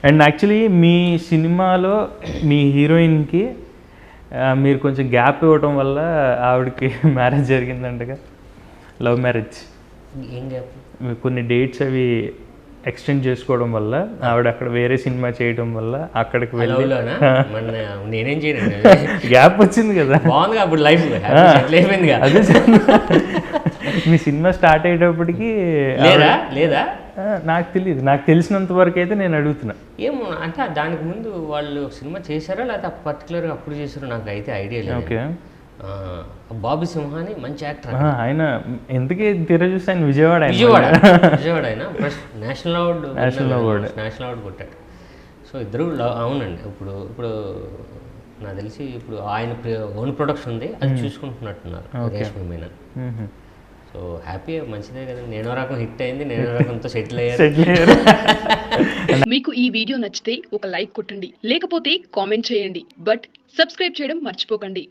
And actually మీ సినిమాలో మీ హీరోయిన్కి మీరు కొంచెం గ్యాప్ ఇవ్వడం వల్ల ఆవిడకి మ్యారేజ్ జరిగిందంటగా, లవ్ మ్యారేజ్. ఏం గ్యాప్? కొన్ని డేట్స్ అవి ఎక్స్టెండ్ చేసుకోవడం వల్ల ఆవిడ అక్కడ వేరే సినిమా చేయడం వల్ల అక్కడికి వెళ్ళి నేనేం చేయను, గ్యాప్ వచ్చింది కదా. బాగుంది అప్పుడు లైఫ్ అయిపోయింది. అదే మీ సినిమా స్టార్ట్ అయ్యేటప్పటికి లేదా నాకు తెలియదు, నాకు తెలిసినంత వరకు అయితే నేను అడుగుతున్నా. ఏమో అంటే దానికి ముందు వాళ్ళు సినిమా చేశారా లేకపోతే పర్టికులర్గా అప్పుడు చేశారో నాకు అయితే ఐడియా లేదు. ఓకే. బాబీ సింహ అని మంచి యాక్టర్ ఆయన. ఎందుకే తీరా చూస్తే ఆయన విజయవాడ ఆయన నేషనల్ అవార్డు కొట్టాడు. సో ఇద్దరు అవునండి. ఇప్పుడు నాకు తెలిసి ఇప్పుడు ఆయన ఓన్ ప్రొడక్షన్ ఉంది, అది చూసుకుంటున్నట్టున్నారు రేష్మి మీనన్. సో హ్యాపీ, మంచిదే కదండి. నేనో రకం హిట్ అయింది, నేనో రకంతో సెటిల్ అయ్యారు. మీకు ఈ వీడియో నచ్చితే ఒక లైక్ కొట్టండి, లేకపోతే కామెంట్ చేయండి, బట్ సబ్స్క్రైబ్ చేయడం మర్చిపోకండి.